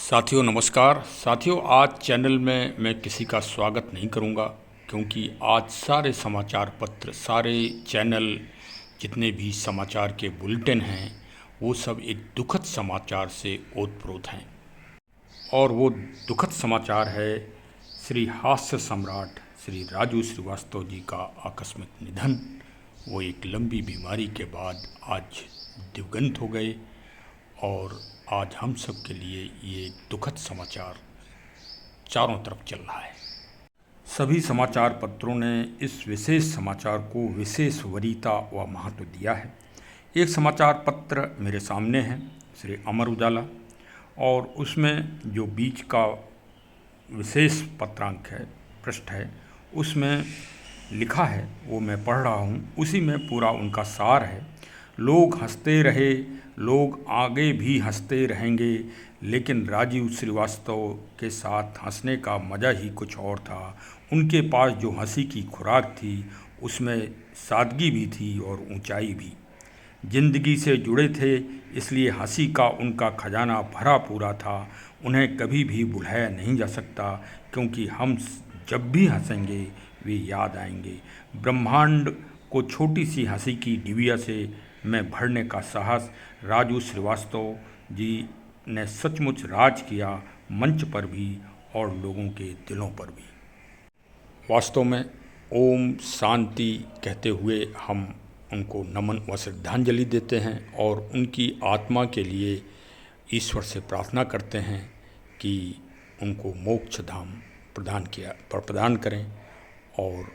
साथियों नमस्कार। साथियों, आज चैनल में मैं किसी का स्वागत नहीं करूंगा क्योंकि आज सारे समाचार पत्र, सारे चैनल, जितने भी समाचार के बुलेटिन हैं वो सब एक दुखद समाचार से ओतप्रोत हैं। और वो दुखद समाचार है श्री हास्य सम्राट श्री राजू श्रीवास्तव जी का आकस्मिक निधन। वो एक लंबी बीमारी के बाद आज दिवंगत हो गए और आज हम सब के लिए ये दुखद समाचार चारों तरफ चल रहा है। सभी समाचार पत्रों ने इस विशेष समाचार को विशेष वरीयता व महत्व दिया है। एक समाचार पत्र मेरे सामने है, श्री अमर उजाला, और उसमें जो बीच का विशेष पत्रांक है, पृष्ठ है, उसमें लिखा है, वो मैं पढ़ रहा हूँ। उसी में पूरा उनका सार है। लोग हंसते रहे, लोग आगे भी हंसते रहेंगे, लेकिन राजीव श्रीवास्तव के साथ हंसने का मज़ा ही कुछ और था। उनके पास जो हंसी की खुराक थी उसमें सादगी भी थी और ऊंचाई भी। जिंदगी से जुड़े थे, इसलिए हंसी का उनका खजाना भरा पूरा था। उन्हें कभी भी भुलाया नहीं जा सकता, क्योंकि हम जब भी हंसेंगे वे याद आएंगे। ब्रह्मांड को छोटी सी हंसी की डिबिया से में भरने का साहस राजू श्रीवास्तव जी ने सचमुच राज किया, मंच पर भी और लोगों के दिलों पर भी। वास्तव में ओम शांति कहते हुए हम उनको नमन व श्रद्धांजलि देते हैं और उनकी आत्मा के लिए ईश्वर से प्रार्थना करते हैं कि उनको मोक्ष धाम प्रदान करें और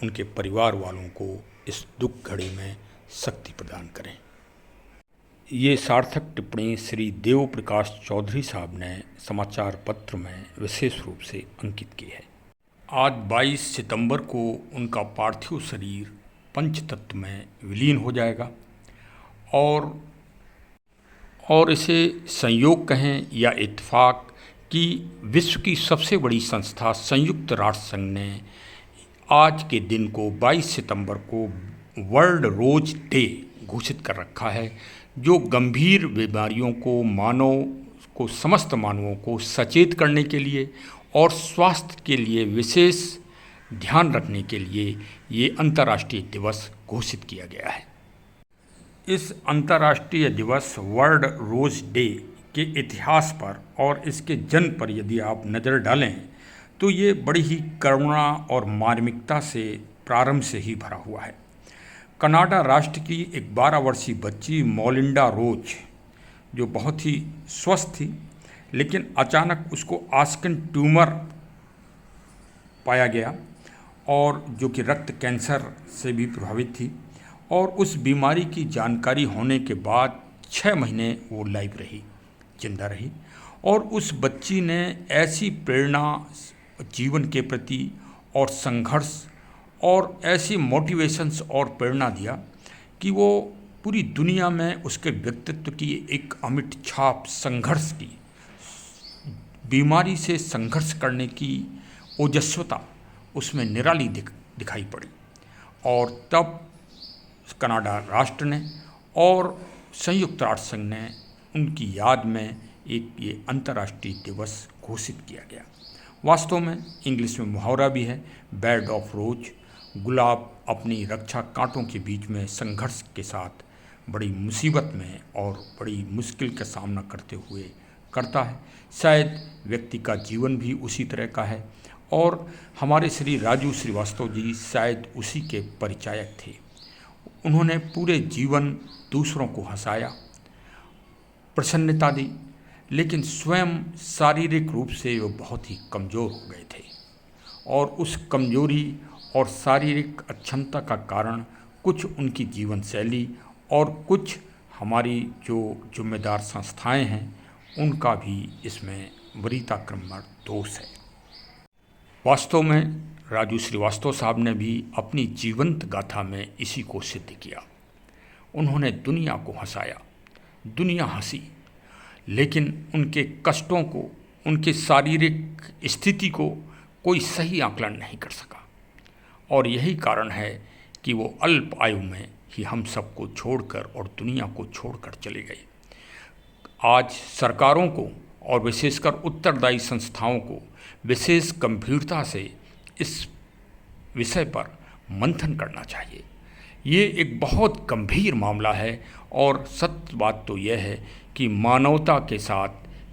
उनके परिवार वालों को इस दुख घड़ी में शक्ति प्रदान करें। ये सार्थक टिप्पणी श्री देव प्रकाश चौधरी साहब ने समाचार पत्र में विशेष रूप से अंकित की है। आज 22 सितंबर को उनका पार्थिव शरीर पंचतत्व में विलीन हो जाएगा और इसे संयोग कहें या इत्तेफाक कि विश्व की सबसे बड़ी संस्था संयुक्त राष्ट्र संघ ने आज के दिन को 22 सितंबर को वर्ल्ड रोज डे घोषित कर रखा है, जो गंभीर बीमारियों को समस्त मानवों को सचेत करने के लिए और स्वास्थ्य के लिए विशेष ध्यान रखने के लिए ये अंतर्राष्ट्रीय दिवस घोषित किया गया है। इस अंतर्राष्ट्रीय दिवस वर्ल्ड रोज डे के इतिहास पर और इसके जन्म पर यदि आप नज़र डालें तो ये बड़ी ही करुणा और मार्मिकता से प्रारंभ से ही भरा हुआ है। कनाडा राष्ट्र की एक 12 वर्षीय बच्ची मोलिंडा रोज, जो बहुत ही स्वस्थ थी, लेकिन अचानक उसको आस्किन ट्यूमर पाया गया और जो कि रक्त कैंसर से भी प्रभावित थी, और उस बीमारी की जानकारी होने के बाद 6 महीने वो लाइव रही, जिंदा रही। और उस बच्ची ने ऐसी प्रेरणा जीवन के प्रति और संघर्ष और ऐसी मोटिवेशंस और प्रेरणा दिया कि वो पूरी दुनिया में उसके व्यक्तित्व की एक अमिट छाप, संघर्ष की, बीमारी से संघर्ष करने की ओजस्वता उसमें निराली दिखाई पड़ी। और तब कनाडा राष्ट्र ने और संयुक्त राष्ट्र संघ ने उनकी याद में एक ये अंतर्राष्ट्रीय दिवस घोषित किया गया। वास्तव में इंग्लिश में मुहावरा भी है, बेड ऑफ रोज। गुलाब अपनी रक्षा कांटों के बीच में संघर्ष के साथ बड़ी मुसीबत में और बड़ी मुश्किल का सामना करते हुए करता है। शायद व्यक्ति का जीवन भी उसी तरह का है और हमारे श्री राजू श्रीवास्तव जी शायद उसी के परिचायक थे। उन्होंने पूरे जीवन दूसरों को हंसाया, प्रसन्नता दी, लेकिन स्वयं शारीरिक रूप से वो बहुत ही कमज़ोर हो गए थे और उस कमजोरी और शारीरिक अक्षमता का कारण कुछ उनकी जीवन शैली और कुछ हमारी जो जिम्मेदार संस्थाएं हैं उनका भी इसमें वरीयताक्रम में दोष है। वास्तव में राजू श्रीवास्तव साहब ने भी अपनी जीवंत गाथा में इसी को सिद्ध किया। उन्होंने दुनिया को हंसाया, दुनिया हंसी, लेकिन उनके कष्टों को, उनके शारीरिक स्थिति को कोई सही आकलन नहीं कर सका और यही कारण है कि वो अल्प आयु में ही हम सबको छोड़कर और दुनिया को छोड़कर चले गए। आज सरकारों को और विशेषकर उत्तरदायी संस्थाओं को विशेष गंभीरता से इस विषय पर मंथन करना चाहिए। ये एक बहुत गंभीर मामला है और सत्य बात तो यह है कि मानवता के साथ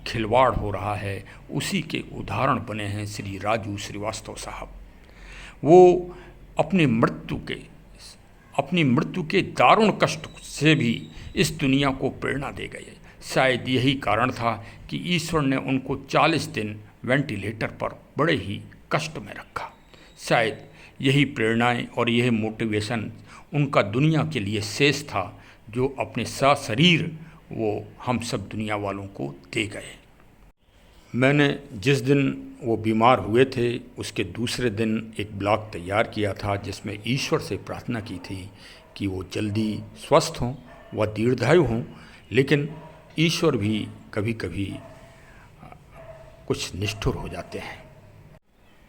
खिलवाड़ हो रहा है। उसी के उदाहरण बने हैं श्री राजू श्रीवास्तव साहब। वो अपनी मृत्यु के दारुण कष्ट से भी इस दुनिया को प्रेरणा दे गए। शायद यही कारण था कि ईश्वर ने उनको 40 दिन वेंटिलेटर पर बड़े ही कष्ट में रखा। शायद यही प्रेरणाएं और यही मोटिवेशन उनका दुनिया के लिए शेष था, जो अपने सशरीर वो हम सब दुनिया वालों को दे गए। मैंने जिस दिन वो बीमार हुए थे उसके दूसरे दिन एक ब्लॉग तैयार किया था, जिसमें ईश्वर से प्रार्थना की थी कि वो जल्दी स्वस्थ हों व दीर्घायु हों। लेकिन ईश्वर भी कभी कभी कुछ निष्ठुर हो जाते हैं,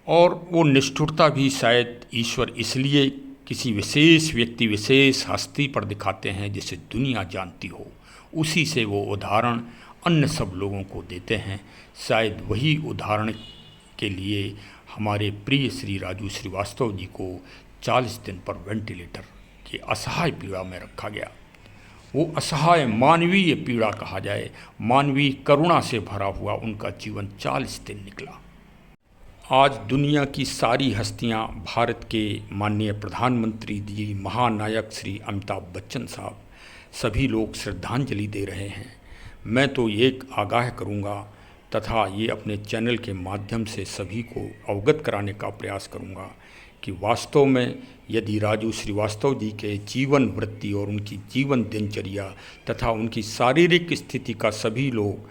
और वो निष्ठुरता भी शायद ईश्वर इसलिए किसी विशेष व्यक्ति, विशेष हस्ती पर दिखाते हैं जिसे दुनिया जानती हो। उसी से वो उदाहरण अन्य सब लोगों को देते हैं। शायद वही उदाहरण के लिए हमारे प्रिय श्री राजू श्रीवास्तव जी को 40 दिन पर वेंटिलेटर की असहाय पीड़ा में रखा गया। वो असहाय मानवीय पीड़ा कहा जाए, मानवीय करुणा से भरा हुआ उनका जीवन 40 दिन निकला। आज दुनिया की सारी हस्तियां, भारत के माननीय प्रधानमंत्री जी, महानायक श्री अमिताभ बच्चन साहब, सभी लोग श्रद्धांजलि दे रहे हैं। मैं तो एक आगाह करूंगा तथा ये अपने चैनल के माध्यम से सभी को अवगत कराने का प्रयास करूंगा कि वास्तव में यदि राजू श्रीवास्तव जी के जीवन वृत्ति और उनकी जीवन दिनचर्या तथा उनकी शारीरिक स्थिति का सभी लोग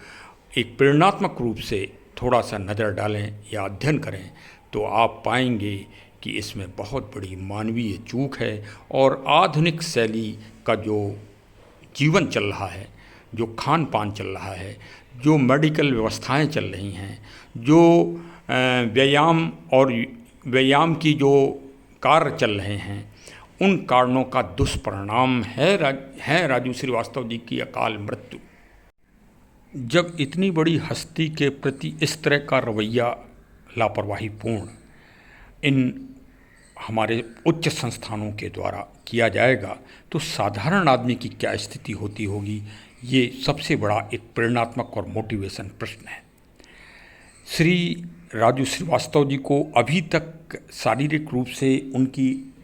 एक प्रेरणात्मक रूप से थोड़ा सा नज़र डालें या अध्ययन करें, तो आप पाएंगे कि इसमें बहुत बड़ी मानवीय चूक है। और आधुनिक शैली का जो जीवन चल रहा है, जो खान पान चल रहा है, जो मेडिकल व्यवस्थाएं चल रही हैं, जो व्यायाम की जो कार्य चल रहे हैं, उन कारणों का दुष्परिणाम है राजू श्रीवास्तव जी की अकाल मृत्यु। जब इतनी बड़ी हस्ती के प्रति इस तरह का रवैया लापरवाहीपूर्ण इन हमारे उच्च संस्थानों के द्वारा किया जाएगा, तो साधारण आदमी की क्या स्थिति होती होगी, ये सबसे बड़ा एक प्रेरणात्मक और मोटिवेशन प्रश्न है। श्री राजू श्रीवास्तव जी को अभी तक शारीरिक रूप से उनकी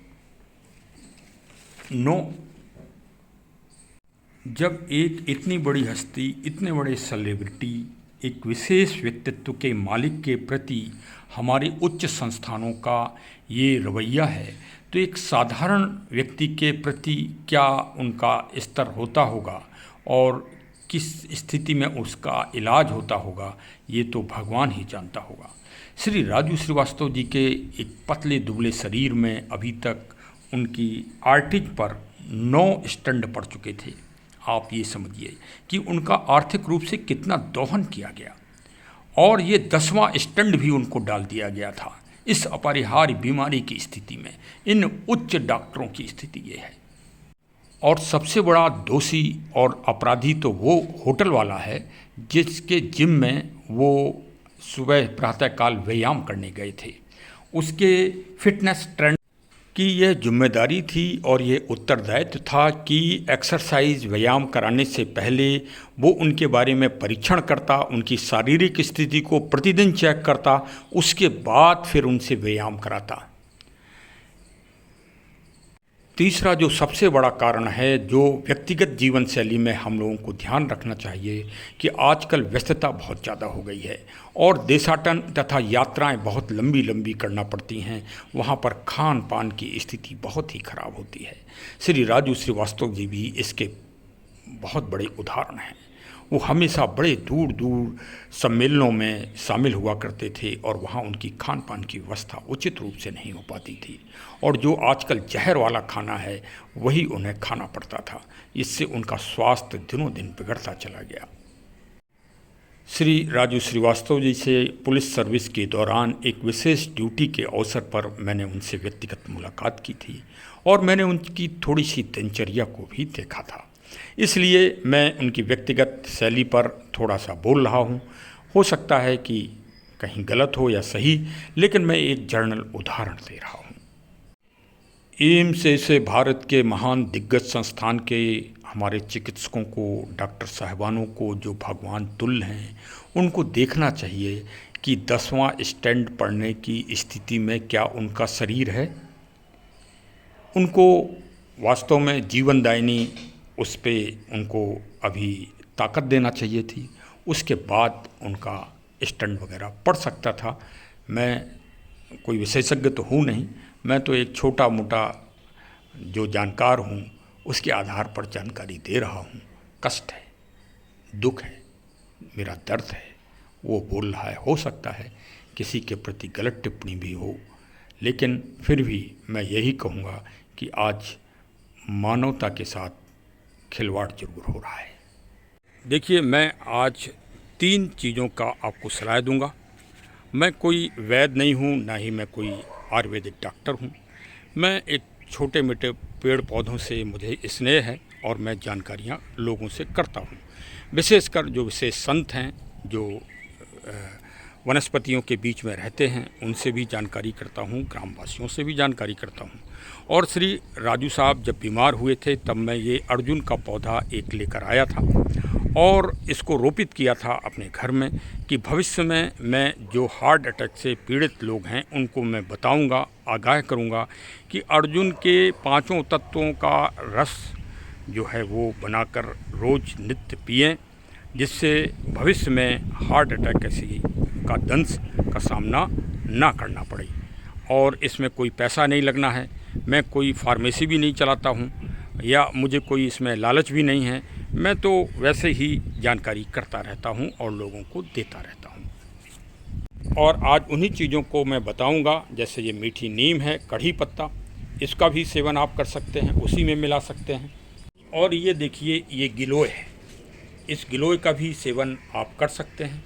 जब एक इतनी बड़ी हस्ती, इतने बड़े सेलिब्रिटी, एक विशेष व्यक्तित्व के मालिक के प्रति हमारे उच्च संस्थानों का ये रवैया है, तो एक साधारण व्यक्ति के प्रति क्या उनका स्तर होता होगा और किस स्थिति में उसका इलाज होता होगा, ये तो भगवान ही जानता होगा। श्री राजू श्रीवास्तव जी के एक पतले दुबले शरीर में अभी तक उनकी आर्टरी पर 9 स्टंट पड़ चुके थे। आप ये समझिए कि उनका आर्थिक रूप से कितना दोहन किया गया, और ये 10वां स्टंट भी उनको डाल दिया गया था। इस अपरिहार्य बीमारी की स्थिति में इन उच्च डॉक्टरों की स्थिति ये है। और सबसे बड़ा दोषी और अपराधी तो वो होटल वाला है जिसके जिम में वो सुबह प्रातःकाल व्यायाम करने गए थे। उसके फिटनेस ट्रेंड की यह जिम्मेदारी थी और ये उत्तरदायित्व था कि एक्सरसाइज व्यायाम कराने से पहले वो उनके बारे में परीक्षण करता, उनकी शारीरिक स्थिति को प्रतिदिन चेक करता, उसके बाद फिर उनसे व्यायाम कराता। तीसरा जो सबसे बड़ा कारण है, जो व्यक्तिगत जीवन शैली में हम लोगों को ध्यान रखना चाहिए कि आजकल व्यस्तता बहुत ज़्यादा हो गई है और देशाटन तथा यात्राएं बहुत लंबी लंबी करना पड़ती हैं। वहाँ पर खान पान की स्थिति बहुत ही खराब होती है। श्री राजू श्रीवास्तव जी भी इसके बहुत बड़े उदाहरण हैं। वो हमेशा बड़े दूर दूर सम्मेलनों में शामिल हुआ करते थे और वहाँ उनकी खान पान की व्यवस्था उचित रूप से नहीं हो पाती थी, और जो आजकल जहर वाला खाना है वही उन्हें खाना पड़ता था। इससे उनका स्वास्थ्य दिनों दिन बिगड़ता चला गया। श्री राजू श्रीवास्तव जी से पुलिस सर्विस के दौरान एक विशेष ड्यूटी के अवसर पर मैंने उनसे व्यक्तिगत मुलाकात की थी और मैंने उनकी थोड़ी सी दिनचर्या को भी देखा था। इसलिए मैं उनकी व्यक्तिगत शैली पर थोड़ा सा बोल रहा हूँ हो सकता है कि कहीं गलत हो या सही, लेकिन मैं एक जर्नल उदाहरण दे रहा हूँ। एम्स जैसे भारत के महान दिग्गज संस्थान के हमारे चिकित्सकों को, डॉक्टर साहिबानों को जो भगवान तुल्य हैं, उनको देखना चाहिए कि 10वां स्टैंड पढ़ने की स्थिति में क्या उनका शरीर है। उनको वास्तव में जीवनदायिनी उस पे उनको अभी ताकत देना चाहिए थी, उसके बाद उनका स्टंट वगैरह पड़ सकता था। मैं कोई विशेषज्ञ तो हूँ नहीं, मैं तो एक छोटा मोटा जो जानकार हूँ उसके आधार पर जानकारी दे रहा हूँ। कष्ट है, दुख है, मेरा दर्द है, वो बोल रहा है। हो सकता है किसी के प्रति गलत टिप्पणी भी हो, लेकिन फिर भी मैं यही कहूँगा कि आज मानवता के साथ खिलवाड़ जरूर हो रहा है। देखिए, मैं आज 3 चीज़ों का आपको सलाह दूंगा। मैं कोई वैद्य नहीं हूँ, ना ही मैं कोई आयुर्वेदिक डॉक्टर हूँ। मैं एक छोटे मोटे पेड़ पौधों से मुझे स्नेह है और मैं जानकारियाँ लोगों से करता हूँ। विशेषकर जो विशेष संत हैं, जो वनस्पतियों के बीच में रहते हैं, उनसे भी जानकारी करता हूँ, ग्रामवासियों से भी जानकारी करता हूँ। और श्री राजू साहब जब बीमार हुए थे तब मैं ये अर्जुन का पौधा एक लेकर आया था और इसको रोपित किया था अपने घर में कि भविष्य में मैं जो हार्ट अटैक से पीड़ित लोग हैं उनको मैं बताऊंगा, आगाह करूंगा कि अर्जुन के 5 तत्वों का रस जो है वो बनाकर रोज़ नित्य पिएं, जिससे भविष्य में हार्ट अटैक ऐसी का दंश का सामना ना करना पड़े। और इसमें कोई पैसा नहीं लगना है, मैं कोई फार्मेसी भी नहीं चलाता हूँ या मुझे कोई इसमें लालच भी नहीं है। मैं तो वैसे ही जानकारी करता रहता हूँ और लोगों को देता रहता हूँ। और आज उन्हीं चीज़ों को मैं बताऊँगा, जैसे ये मीठी नीम है, कढ़ी पत्ता, इसका भी सेवन आप कर सकते हैं, उसी में मिला सकते हैं। और ये देखिए, ये गिलोय है, इस गिलोय का भी सेवन आप कर सकते हैं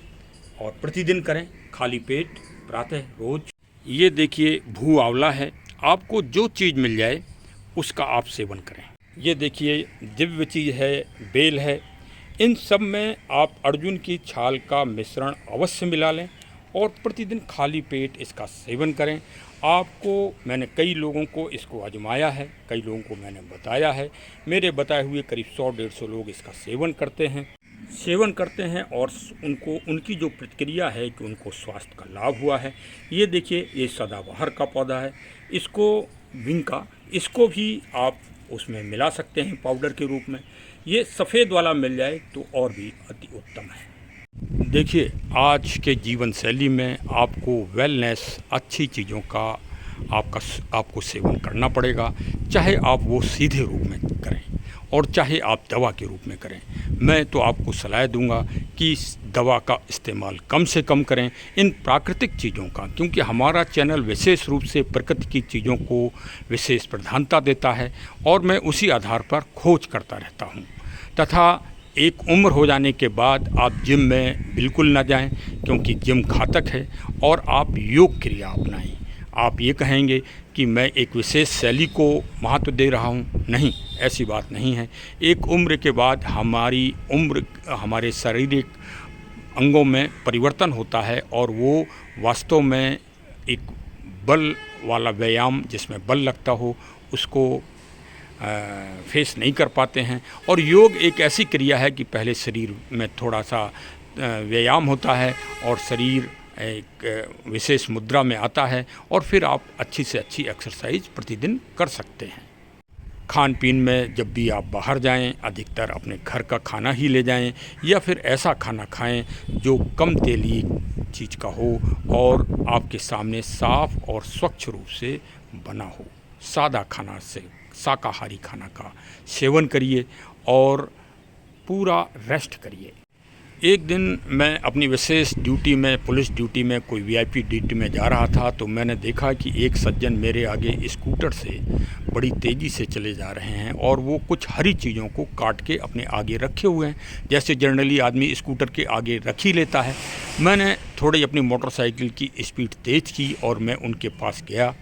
और प्रतिदिन करें, खाली पेट, प्रातः रोज। ये देखिए, भू आंवला है, आपको जो चीज़ मिल जाए उसका आप सेवन करें। ये देखिए, दिव्य चीज़ है, बेल है। इन सब में आप अर्जुन की छाल का मिश्रण अवश्य मिला लें और प्रतिदिन खाली पेट इसका सेवन करें। आपको, मैंने कई लोगों को इसको आजमाया है, कई लोगों को मैंने बताया है। मेरे बताए हुए करीब 100-150 लोग इसका सेवन करते हैं और उनको, उनकी जो प्रतिक्रिया है कि उनको स्वास्थ्य का लाभ हुआ है। ये देखिए, ये सदाबहार का पौधा है, इसको विंका, इसको भी आप उसमें मिला सकते हैं पाउडर के रूप में। ये सफ़ेद वाला मिल जाए तो और भी अति उत्तम है। देखिए, आज के जीवन शैली में आपको वेलनेस, अच्छी चीज़ों का आपको सेवन करना पड़ेगा, चाहे आप वो सीधे रूप में करें और चाहे आप दवा के रूप में करें। मैं तो आपको सलाह दूंगा कि दवा का इस्तेमाल कम से कम करें, इन प्राकृतिक चीज़ों का, क्योंकि हमारा चैनल विशेष रूप से प्रकृति की चीज़ों को विशेष प्रधानता देता है और मैं उसी आधार पर खोज करता रहता हूँ। तथा एक उम्र हो जाने के बाद आप जिम में बिल्कुल ना जाएं, क्योंकि जिम घातक है, और आप योग क्रिया अपनाएं। आप ये कहेंगे कि मैं एक विशेष शैली को महत्व दे रहा हूँ, नहीं, ऐसी बात नहीं है। एक उम्र के बाद हमारे शारीरिक अंगों में परिवर्तन होता है और वो वास्तव में एक बल वाला व्यायाम जिसमें बल लगता हो उसको फेस नहीं कर पाते हैं। और योग एक ऐसी क्रिया है कि पहले शरीर में थोड़ा सा व्यायाम होता है और शरीर एक विशेष मुद्रा में आता है और फिर आप अच्छी से अच्छी एक्सरसाइज प्रतिदिन कर सकते हैं। खान पीन में जब भी आप बाहर जाएं, अधिकतर अपने घर का खाना ही ले जाएं या फिर ऐसा खाना खाएं जो कम तेली चीज़ का हो और आपके सामने साफ और स्वच्छ रूप से बना हो। सादा खाना से, शाकाहारी खाना का सेवन करिए और पूरा रेस्ट करिए। एक दिन मैं अपनी विशेष ड्यूटी में, पुलिस ड्यूटी में, कोई वीआईपी ड्यूटी में जा रहा था तो मैंने देखा कि एक सज्जन मेरे आगे स्कूटर से बड़ी तेज़ी से चले जा रहे हैं और वो कुछ हरी चीज़ों को काट के अपने आगे रखे हुए हैं, जैसे जनरली आदमी स्कूटर के आगे रख ही लेता है। मैंने थोड़ी अपनी मोटरसाइकिल की स्पीड तेज़ की और मैं उनके पास गया,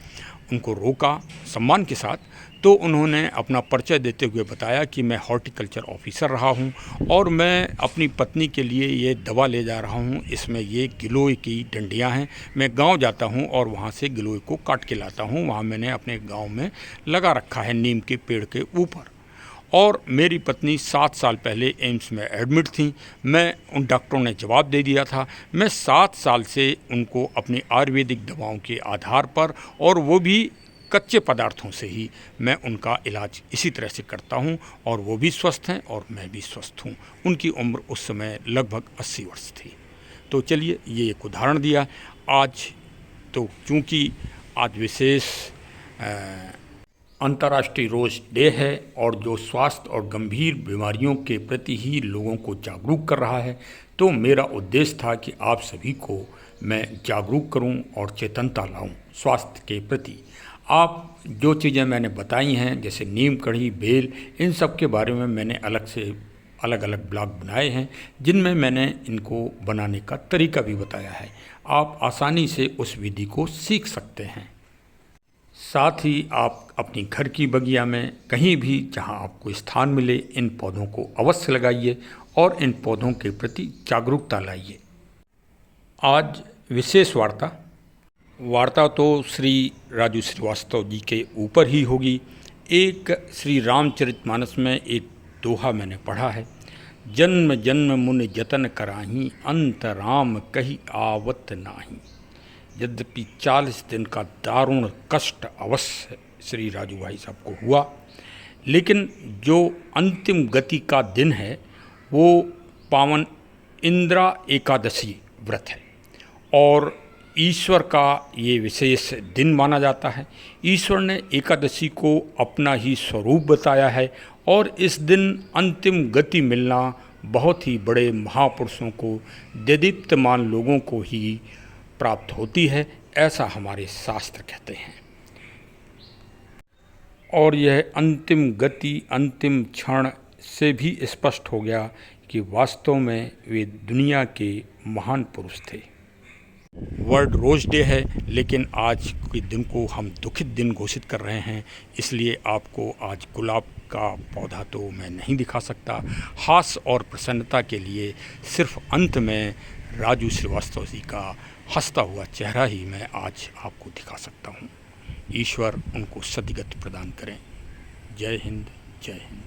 उनको रोका सम्मान के साथ, तो उन्होंने अपना परिचय देते हुए बताया कि मैं हॉर्टिकल्चर ऑफिसर रहा हूं और मैं अपनी पत्नी के लिए ये दवा ले जा रहा हूं। इसमें ये गिलोय की डंडियां हैं। मैं गांव जाता हूं और वहां से गिलोय को काट के लाता हूं। वहां मैंने अपने गांव में लगा रखा है नीम के पेड़ के ऊपर। और मेरी पत्नी 7 साल पहले एम्स में एडमिट थी। मैं उन डॉक्टरों ने जवाब दे दिया था। मैं 7 साल से उनको अपनी आयुर्वेदिक दवाओं के आधार पर, और वो भी कच्चे पदार्थों से ही, मैं उनका इलाज इसी तरह से करता हूं और वो भी स्वस्थ हैं और मैं भी स्वस्थ हूं। उनकी उम्र उस समय लगभग 80 वर्ष थी। तो चलिए, ये एक उदाहरण दिया। आज तो चूँकि आज विशेष अंतर्राष्ट्रीय रोज डे है और जो स्वास्थ्य और गंभीर बीमारियों के प्रति ही लोगों को जागरूक कर रहा है, तो मेरा उद्देश्य था कि आप सभी को मैं जागरूक करूं और चेतनता लाऊं स्वास्थ्य के प्रति। आप जो चीज़ें मैंने बताई हैं, जैसे नीम कढ़ी, बेल, इन सब के बारे में मैंने अलग से अलग अलग ब्लॉग बनाए हैं, जिनमें मैंने इनको बनाने का तरीका भी बताया है। आप आसानी से उस विधि को सीख सकते हैं। साथ ही आप अपनी घर की बगिया में कहीं भी जहां आपको स्थान मिले, इन पौधों को अवश्य लगाइए और इन पौधों के प्रति जागरूकता लाइए। आज विशेष वार्ता तो श्री राजू श्रीवास्तव जी के ऊपर ही होगी। एक श्री रामचरितमानस में एक दोहा मैंने पढ़ा है, जन्म जन्म मुनि जतन कराही, अंत राम कही आवत नाही। यद्यपि 40 दिन का दारुण कष्ट अवश्य श्री राजू भाई साहब को हुआ, लेकिन जो अंतिम गति का दिन है वो पावन इंद्रा एकादशी व्रत है और ईश्वर का ये विशेष दिन माना जाता है। ईश्वर ने एकादशी को अपना ही स्वरूप बताया है और इस दिन अंतिम गति मिलना बहुत ही बड़े महापुरुषों को, देदीप्यमान लोगों को ही प्राप्त होती है, ऐसा हमारे शास्त्र कहते हैं। और यह अंतिम गति, अंतिम क्षण से भी स्पष्ट हो गया कि वास्तव में वे दुनिया के महान पुरुष थे। वर्ल्ड रोज डे है, लेकिन आज के दिन को हम दुखित दिन घोषित कर रहे हैं, इसलिए आपको आज गुलाब का पौधा तो मैं नहीं दिखा सकता। हास्य और प्रसन्नता के लिए सिर्फ अंत में राजू श्रीवास्तव जी का हंसता हुआ चेहरा ही मैं आज आपको दिखा सकता हूँ। ईश्वर उनको सद्गति प्रदान करें। जय हिंद, जय हिंद।